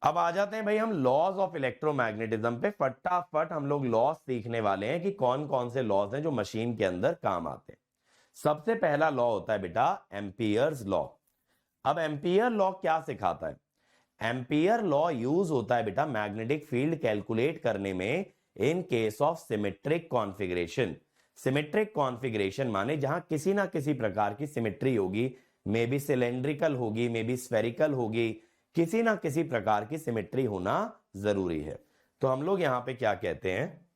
अब आ जाते हैं भाई हम लॉज ऑफ इलेक्ट्रोमैग्नेटिज्म पे। फटाफट हम लोग लॉज सीखने वाले हैं कि कौन कौन से लॉज हैं जो मशीन के अंदर काम आते हैं। सबसे पहला लॉ होता है बेटा एम्पियर्स लॉ। अब एम्पियर लॉ क्या सिखाता है? एम्पियर लॉ यूज होता है बेटा मैग्नेटिक फील्ड कैलकुलेट करने में in case of symmetric configuration. Symmetric configuration माने जहां किसी ना किसी प्रकार की सिमेट्री होगी, मे बी सिलेंड्रिकल होगी, मे बी स्फेरिकल होगी, किसी ना किसी प्रकार की सिमेट्री होना जरूरी है। तो हम लोग यहां पे क्या कहते हैं,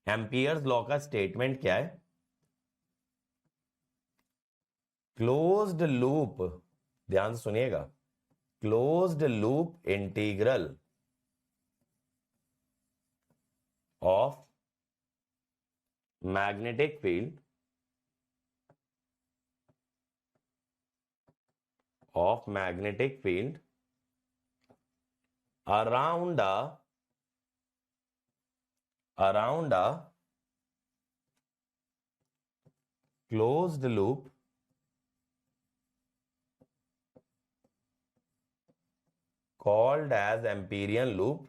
एम्पियर्स लॉ का स्टेटमेंट क्या है? क्लोज्ड लूप, ध्यान से सुनिएगा, closed loop integral of magnetic field around a closed loop called as Amperian loop,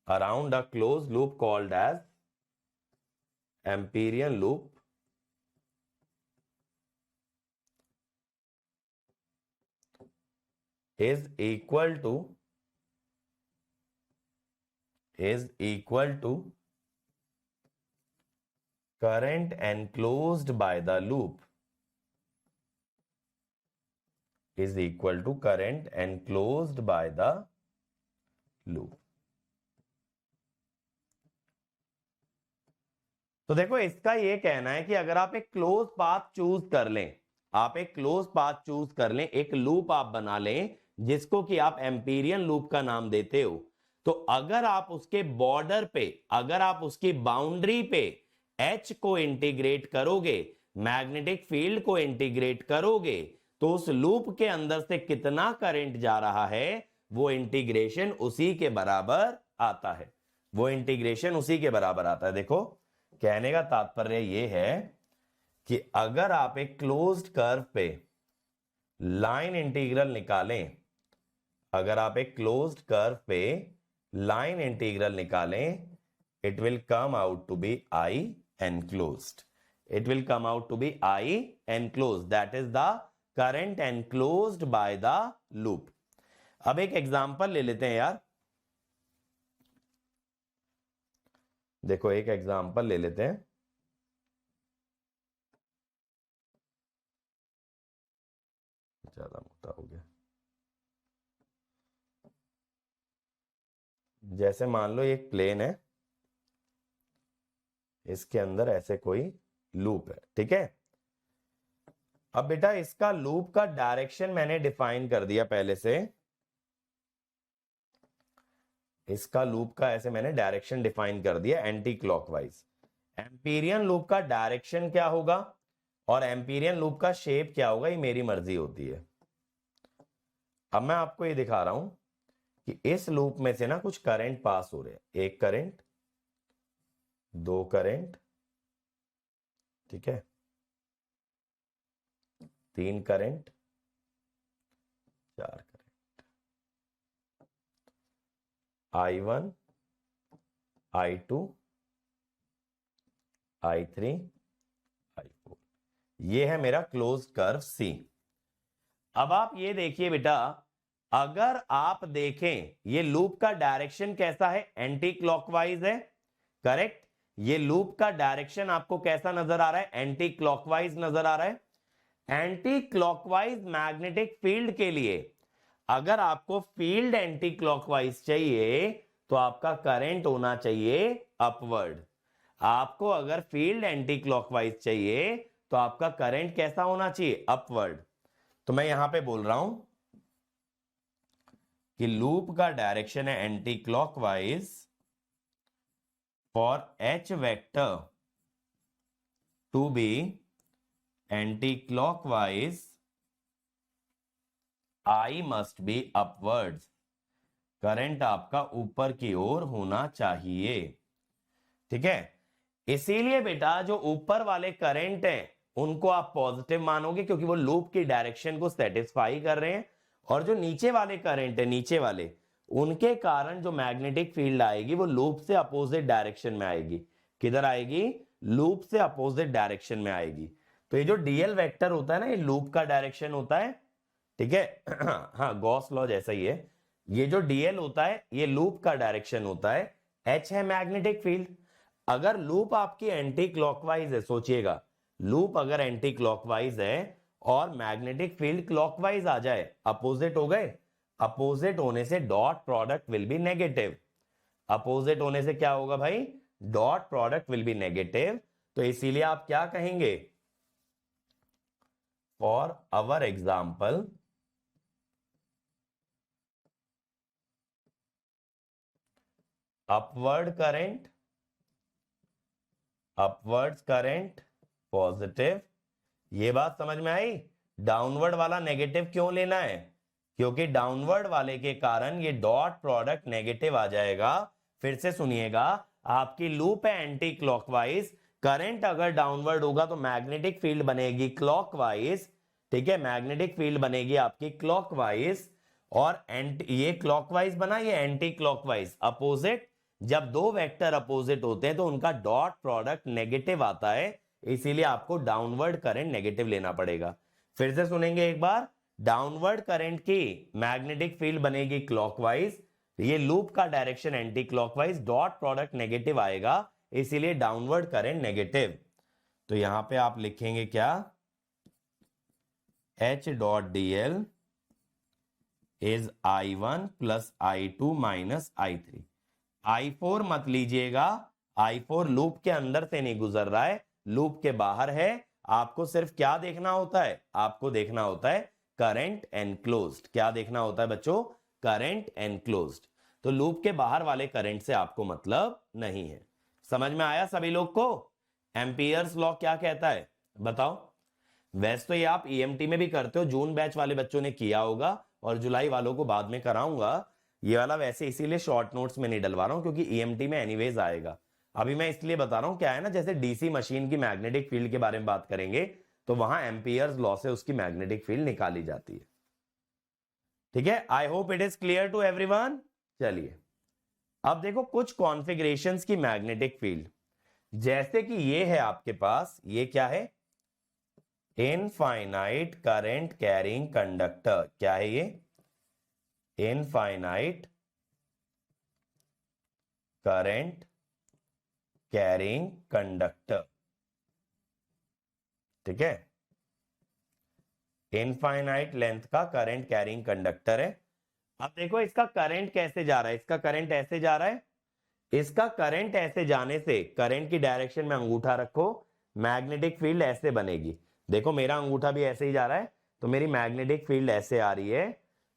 around a closed loop called as Amperian loop is equal to current enclosed by the loop, is equal to current enclosed by the loop। तो देखो इसका ये कहना है कि अगर आप एक क्लोज पाथ चूज कर लें, आप एक क्लोज पाथ चूज कर लें, एक लूप आप बना लें जिसको कि आप एम्पीरियन लूप का नाम देते हो, तो अगर आप उसके बॉर्डर पे, अगर आप उसकी बाउंड्री पे H को इंटीग्रेट करोगे, मैग्नेटिक फील्ड को इंटीग्रेट करोगे, तो उस लूप के अंदर से कितना करंट जा रहा है वो इंटीग्रेशन उसी के बराबर आता है, वो इंटीग्रेशन उसी के बराबर आता है। देखो कहने का तात्पर्य यह है कि अगर आप एक क्लोज्ड कर्व पे लाइन इंटीग्रल निकालें, अगर आप एक क्लोज्ड कर्व पे लाइन इंटीग्रल निकालें, it will come out to be I enclosed, it will come out to be I enclosed, that is the current enclosed by the loop। अब एक example ले लेते हैं यार, देखो एक एग्जांपल ले लेते हैं। ज्यादा मोटा हो गया। जैसे मान लो एक प्लेन है, इसके अंदर ऐसे कोई लूप है, ठीक है। अब बेटा इसका लूप का डायरेक्शन मैंने डिफाइन कर दिया पहले से, इसका लूप का ऐसे मैंने डायरेक्शन डिफाइन कर दिया एंटी क्लॉकवाइज। एम्पीरियन लूप का डायरेक्शन क्या होगा और एम्पीरियन लूप का शेप क्या होगा, ये मेरी मर्जी होती है। अब मैं आपको ये दिखा रहा हूं कि इस लूप में से ना कुछ करंट पास हो रहे हैं, एक करंट, दो करंट, ठीक है, तीन करंट, चार current, I1, I2, I3, I4, ये है मेरा क्लोज कर्व C। अब आप ये देखिए बेटा, अगर आप देखें ये लूप का डायरेक्शन कैसा है, एंटी क्लॉकवाइज है, करेक्ट। ये लूप का डायरेक्शन आपको कैसा नजर आ रहा है, एंटी क्लॉकवाइज नजर आ रहा है। एंटी क्लॉकवाइज मैग्नेटिक फील्ड के लिए अगर आपको फील्ड एंटी क्लॉकवाइज चाहिए तो आपका करंट होना चाहिए अपवर्ड। आपको अगर फील्ड एंटी क्लॉकवाइज चाहिए तो आपका करंट कैसा होना चाहिए, अपवर्ड। तो मैं यहां पे बोल रहा हूं कि लूप का डायरेक्शन है anti clockwise for H vector to be anti clockwise I must be upwards, current आपका ऊपर की ओर होना चाहिए, ठीक है। इसीलिए बेटा जो ऊपर वाले करंट हैं उनको आप पॉजिटिव मानोगे क्योंकि वो लूप की डायरेक्शन को सेटिस्फाई कर रहे हैं, और जो नीचे वाले करंट है, नीचे वाले, उनके कारण जो मैग्नेटिक फील्ड आएगी वो लूप से अपोजिट डायरेक्शन में आएगी। किधर आएगी? लूप से अपोजिट डायरेक्शन में आएगी। तो ये जो डीएल वेक्टर होता है ना, ये लूप का डायरेक्शन होता है, ठीक है। हाँ, गॉस लॉ जैसा ही है। ये जो डीएल होता है ये लूप का डायरेक्शन होता है, एच है मैग्नेटिक फील्ड। अगर लूप आपकी एंटी क्लॉकवाइज है, सोचिएगा, लूप अगर एंटी क्लॉकवाइज है और मैग्नेटिक फील्ड क्लॉकवाइज आ जाए, अपोजिट हो गए, अपोजिट होने से dot product will be negative. Opposite होने से क्या होगा भाई? Dot product will be negative. तो इसीलिए आप क्या कहेंगे? For our example, upward current, upward current positive. ये बात समझ में आई? डाउनवर्ड वाला नेगेटिव क्यों लेना है? क्योंकि डाउनवर्ड वाले के कारण ये डॉट प्रोडक्ट नेगेटिव आ जाएगा। फिर से सुनिएगा, आपकी लूप है एंटी क्लॉकवाइज, करंट अगर डाउनवर्ड होगा तो मैग्नेटिक फील्ड बनेगी क्लॉकवाइज, ठीक है, मैग्नेटिक फील्ड बनेगी आपकी क्लॉकवाइज। और ये क्लॉकवाइज बना, ये एंटी क्लॉकवाइज, अपोजिट। जब दो वेक्टर अपोजिट होते हैं तो उनका डॉट प्रोडक्ट नेगेटिव आता है, इसीलिए आपको डाउनवर्ड करंट नेगेटिव लेना पड़ेगा। फिर से सुनेंगे एक बार, डाउनवर्ड करंट की मैग्नेटिक फील्ड बनेगी क्लॉकवाइज, ये लूप का direction anti clockwise, dot product negative आएगा, इसीलिए डाउनवर्ड करंट नेगेटिव। तो यहां पे आप लिखेंगे क्या? H dot dl is I1 plus I2 minus I3। I4 मत लीजिएगा, I4 लूप के अंदर से नहीं गुजर रहा है, लूप के बाहर है। आपको सिर्फ क्या देखना होता है? आपको देखना होता है करंट एनक्लोज्ड। क्या देखना होता है बच्चों? Current enclosed. तो लूप के बाहर वाले करंट से आपको मतलब नहीं है। समझ में आया सभी लोग को? एम्पियर्स लॉ क्या कहता है बताओ? वैसे तो ये आप ईएमटी में भी करते हो, जून बैच वाले बच्चों ने किया होगा और जुलाई वालों को बाद में कराऊंगा। ये वाला वैसे इसीलिए शॉर्ट नोट्स में नहीं डलवा रहा हूं क्योंकि ईएमटी में एनीवेज आएगा। अभी मैं इसलिए बता रहा हूं, क्या है ना, जैसे डीसी मशीन की मैग्नेटिक फील्ड के बारे में बात करेंगे तो वहां एम्पियर्स लॉ से उसकी मैग्नेटिक फील्ड निकाली जाती है। ठीक है, I hope it is clear to everyone. चलिए अब देखो कुछ कॉन्फ़िगरेशंस की मैग्नेटिक फील्ड, जैसे कि ये है आपके पास, ये क्या है? Infinite current carrying conductor. क्या है ये? इनफाइनाइट करंट कैरिंग कंडक्टर, ठीक है, इनफाइनाइट लेंथ का करंट कैरिंग कंडक्टर है। अब देखो इसका करंट कैसे जा रहा है, इसका करंट ऐसे जा रहा है, इसका करंट ऐसे जाने से, करंट की डायरेक्शन में अंगूठा रखो, मैग्नेटिक फील्ड ऐसे बनेगी। देखो मेरा अंगूठा भी ऐसे ही जा रहा है, तो मेरी मैग्नेटिक फील्ड ऐसे आ रही है,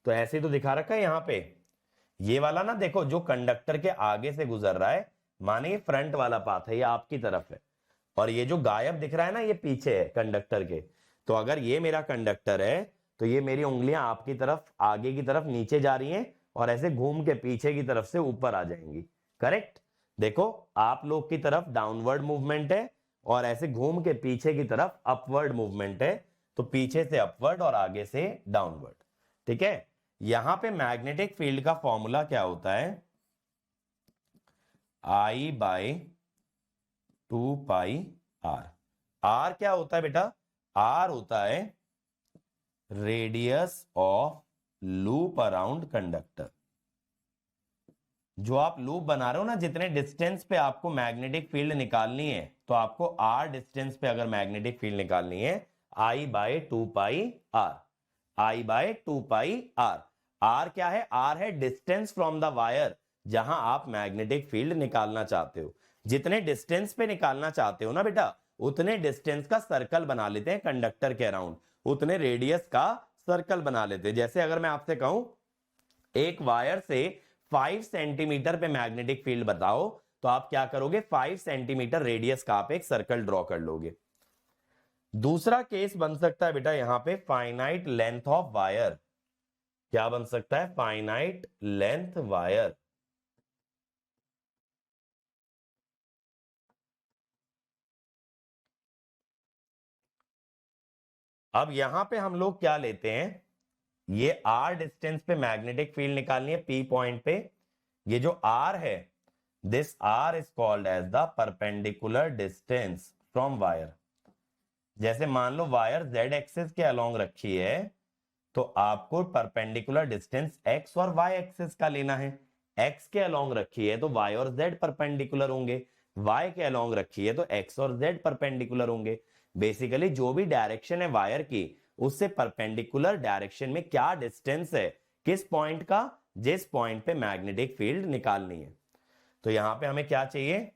तो ऐसे ही तो दिखा रखा है यहां पे। ये वाला ना देखो, जो कंडक्टर के आगे से गुजर रहा है, माने ये फ्रंट वाला पाथ है, ये आपकी तरफ है, और ये जो गायब दिख रहा है ना, ये पीछे है कंडक्टर के। तो अगर ये मेरा कंडक्टर है तो ये मेरी उंगलियां आपकी तरफ, आगे की तरफ नीचे जा रही हैं और ऐसे घूम के पीछे की तरफ से ऊपर आ जाएंगी। करेक्ट? देखो आप लोग की तरफ डाउनवर्ड मूवमेंट है और ऐसे घूम के पीछे की तरफ अपवर्ड मूवमेंट है, तो पीछे से अपवर्ड और आगे से डाउनवर्ड। ठीक है, यहां पे मैग्नेटिक फील्ड का फॉर्मूला क्या होता है? I by 2 pi R. R क्या होता है बेटा? आर होता है radius of loop around conductor. जो आप लूप बना रहे हो ना, जितने डिस्टेंस पे आपको मैग्नेटिक फील्ड निकालनी है, तो आपको आर डिस्टेंस पे अगर मैग्नेटिक फील्ड निकालनी है, I by 2 pi R, I by 2 pi R. R क्या है? आर है डिस्टेंस फ्रॉम द वायर जहां आप मैग्नेटिक फील्ड निकालना चाहते हो। जितने डिस्टेंस पे निकालना चाहते हो ना बेटा, उतने डिस्टेंस का सर्कल बना लेते हैं कंडक्टर के अराउंड, उतने रेडियस का सर्कल बना लेते हैं। जैसे अगर मैं आपसे कहूं एक वायर से 5 सेंटीमीटर पे मैग्नेटिक फील्ड बताओ, तो आप क्या करोगे? 5 सेंटीमीटर रेडियस का आप एक सर्कल ड्रॉ कर लोगे। दूसरा केस बन सकता है बेटा यहां पे फाइनाइट लेंथ ऑफ वायर। क्या बन सकता है? Finite length wire. अब यहां पे हम लोग क्या लेते हैं? ये r डिस्टेंस पे मैग्नेटिक फील्ड निकालनी है P पॉइंट पे। ये जो r है, this r is called as the perpendicular distance from wire. जैसे मान लो वायर z एक्सिस के अलोंग रखी है, तो आपको परपेंडिकुलर डिस्टेंस x और y एक्सिस का लेना है। x के अलोंग रखी है तो y और z परपेंडिकुलर होंगे, y के अलोंग रखी है तो x और z परपेंडिकुलर होंगे। बेसिकली जो भी डायरेक्शन है वायर की, उससे परपेंडिकुलर डायरेक्शन में क्या डिस्टेंस है किस पॉइंट का, जिस पॉइंट पे मैग्नेटिक फील्ड निकालनी है। तो यहां पे हमें क्या चाहिए,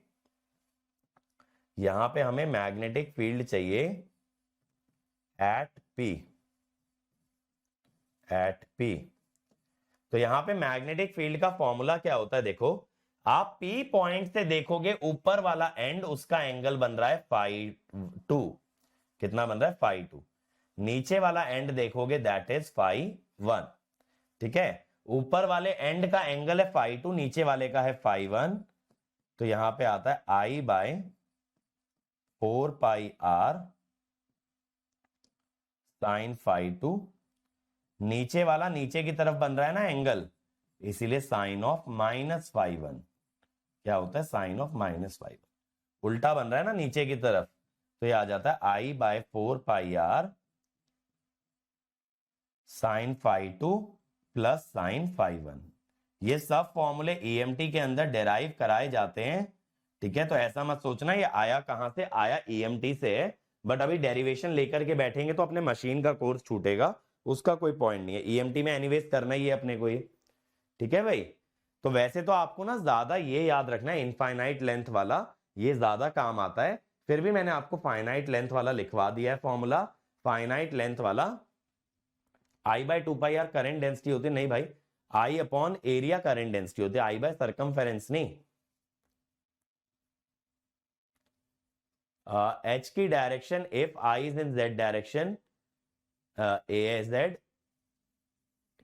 यहां पे हमें मैग्नेटिक फील्ड चाहिए एट P। तो यहां पे मैग्नेटिक फील्ड का फॉर्मूला क्या होता है, देखो आप P पॉइंट से देखोगे ऊपर वाला एंड, उसका एंगल बन रहा है φ2। कितना बन रहा है, φ2। नीचे वाला एंड देखोगे दैट इज φ1। ठीक है, ऊपर वाले एंड का एंगल है φ2, नीचे वाले का है φ1। तो यहां पे आता है I/4πr sin φ2। नीचे वाला नीचे की तरफ बन रहा है ना एंगल, इसीलिए साइन ऑफ -φ1। क्या होता है, साइन ऑफ -φ1। उल्टा बन रहा है ना नीचे की तरफ, तो ये आ जाता है I/4πr sin φ2 प्लस sin φ1। ये सब फॉर्मूले EMT के अंदर डेराइव कराए जाते हैं। ठीक है, तो ऐसा मत सोचना ये आया कहां से, आया EMT से है। बट अभी डेरिवेशन लेकर के बैठेंगे तो अपने मशीन का कोर्स छूटेगा, उसका कोई पॉइंट नहीं है। EMT में एनीवेज करना ही है अपने को ये। ठीक है भाई, तो वैसे तो आपको ना ज्यादा ये याद रखना है, इनफाइनाइट लेंथ वाला ये ज्यादा काम आता है। फिर भी मैंने आपको फाइनाइट लेंथ वाला लिखवा दिया है फॉर्मूला। फाइनाइट लेंथ वाला I/2πr करंट डेंसिटी होती है, नहीं भाई, I upon area current density होती है, I/, सर्कमफेरेंस नहीं। H की direction, if I is in Z direction, AZ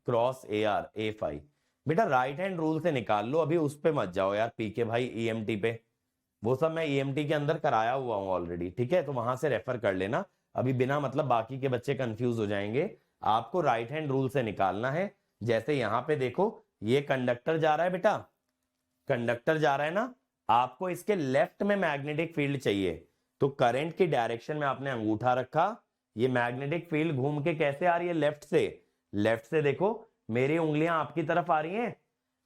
cross AR A5। बेटा राइट हैंड रूल से निकाल लो, अभी उस पे मत जाओ यार पीके भाई EMT पे, वो सब मैं EMT के अंदर कराया हुआ हूं ऑलरेडी। ठीक है, तो वहां से रेफर कर लेना, अभी बिना मतलब बाकी के बच्चे कंफ्यूज हो जाएंगे। आपको राइट हैंड रूल से निकालना है। जैसे यहां पे देखो ये कंडक्टर जा रहा है बेटा, कंडक्टर जा रहा है ना, आपको इसके लेफ्ट में मैग्नेटिक फील्ड चाहिए, तो करंट की डायरेक्शन में आपने अंगूठा रखा, ये मैग्नेटिक फील्ड घूम के कैसे आ रही है, लेफ्ट से। लेफ्ट से देखो मेरी उंगलियां आपकी तरफ आ रही हैं,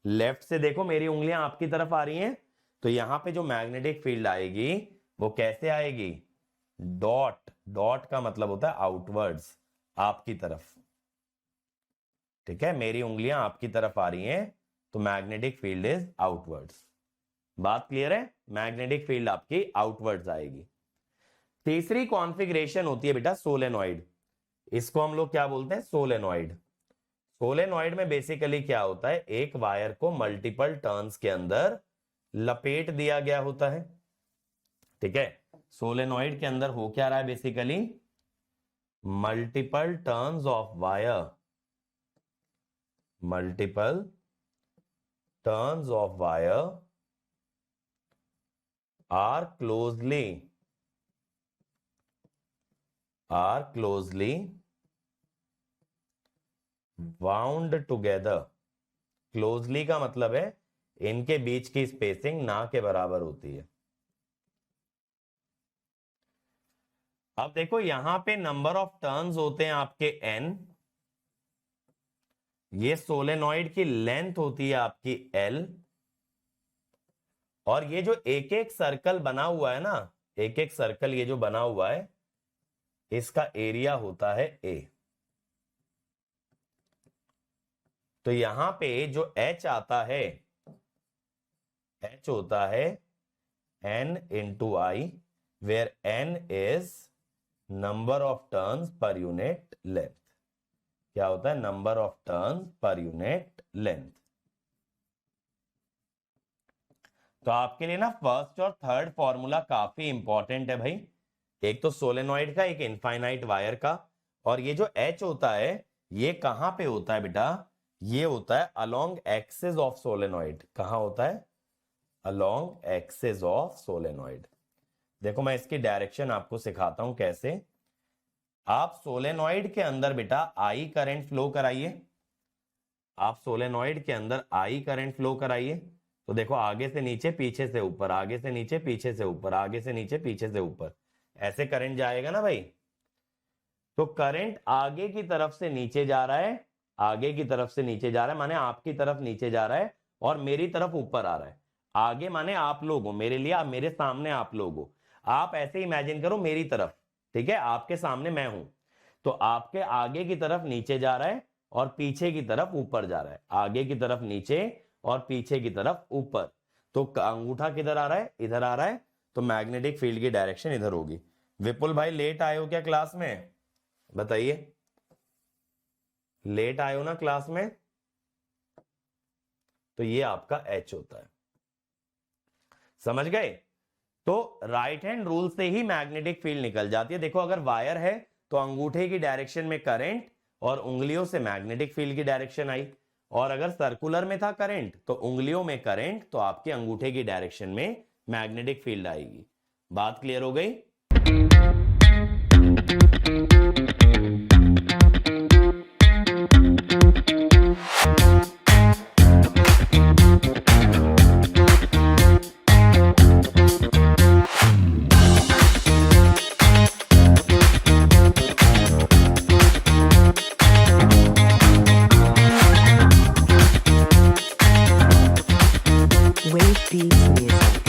लेफ्ट से देखो मेरी उंगलियां आपकी तरफ आ रही हैं, तो यहां पे जो मैग्नेटिक फील्ड आएगी वो कैसे आएगी, डॉट। डॉट का मतलब होता है आउटवर्ड्स, आपकी तरफ। ठीक है, मेरी उंगलियां आपकी तरफ आ रही हैं, तो मैग्नेटिक फील्ड इज आउटवर्ड्स। बात क्लियर है, मैग्नेटिक फील्ड आपकी आउटवर्ड्स आएगी। तीसरी कॉन्फ़िगरेशन होती है बेटा सोलेनॉइड, इसको हम लोग क्या बोलते हैं, सोलेनॉइड। सोलेनॉइड में बेसिकली क्या होता है, एक वायर को मल्टीपल टर्न्स के अंदर लपेट दिया गया होता है। ठीक है, सोलेनॉइड के अंदर हो क्या रहा है, basically multiple turns of wire, multiple turns of wire are closely wound together। Closely का मतलब है इनके बीच की स्पेसिंग ना के बराबर होती है। अब देखो यहां पे नंबर ऑफ टर्न्स होते हैं आपके n, ये सोलेनॉइड की लेंथ होती है आपकी l, और ये जो एक एक सर्कल बना हुआ है ना, एक एक सर्कल ये जो बना हुआ है, इसका एरिया होता है a। तो यहां पे जो h आता है, h होता है n into I, where n is number of turns per unit length. क्या होता है, number of turns per unit length. तो आपके लिए ना फर्स्ट और थर्ड फॉर्मूला काफी इंपॉर्टेंट है भाई, एक तो सोलेनॉइड का, एक इनफाइनाइट वायर का। और ये जो H होता है ये कहां पे होता है बेटा, ये होता है अलोंग एक्सिस ऑफ सोलेनॉइड। कहां होता है, अलोंग एक्सिस ऑफ सोलेनॉइड। देखो मैं इसकी डायरेक्शन आपको सिखाता हूं कैसे। आप सोलेनॉइड के अंदर बेटा आई करंट फ्लो कराइए, आप सोलेनॉइड के अंदर आई करंट फ्लो कराइए। तो देखो आगे से नीचे पीछे से ऊपर, आगे से नीचे पीछे से ऊपर, आगे से नीचे पीछे से ऊपर, ऐसे करंट जाएगा ना भाई। तो करंट आगे की तरफ से नीचे जा रहा है, आगे की तरफ से नीचे जा रहा है माने आपकी तरफ नीचे जा रहा है, और मेरी तरफ ऊपर आ रहा है। आगे माने आप लोग हो, मेरे लिए आप, मेरे सामने आप लोग हो। आप ऐसे इमेजिन करो मेरी तरफ, ठीक है, आपके सामने मैं हूं, तो आपके आगे की तरफ नीचे जा रहा है और पीछे की तरफ ऊपर जा रहा है, आगे की तरफ नीचे और पीछे की तरफ ऊपर। तो अंगूठा किधर आ रहा है, इधर आ रहा है, तो मैग्नेटिक फील्ड की डायरेक्शन इधर होगी। विपुल भाई लेट आए हो क्या क्लास में, बताइए, लेट आए हो ना क्लास में? तो ये आपका H होता है, समझ गए? तो राइट हैंड रूल से ही मैग्नेटिक फील्ड निकल जाती है। देखो अगर वायर है तो अंगूठे की डायरेक्शन में करंट और उंगलियों से मैग्नेटिक फील्ड की डायरेक्शन आई, और अगर सर्कुलर में था करंट तो उंगलियों में करंट, तो आपके अंगूठे की डायरेक्शन में मैग्नेटिक फील्ड आएगी। बात क्लियर हो गई? Wave Beats Music.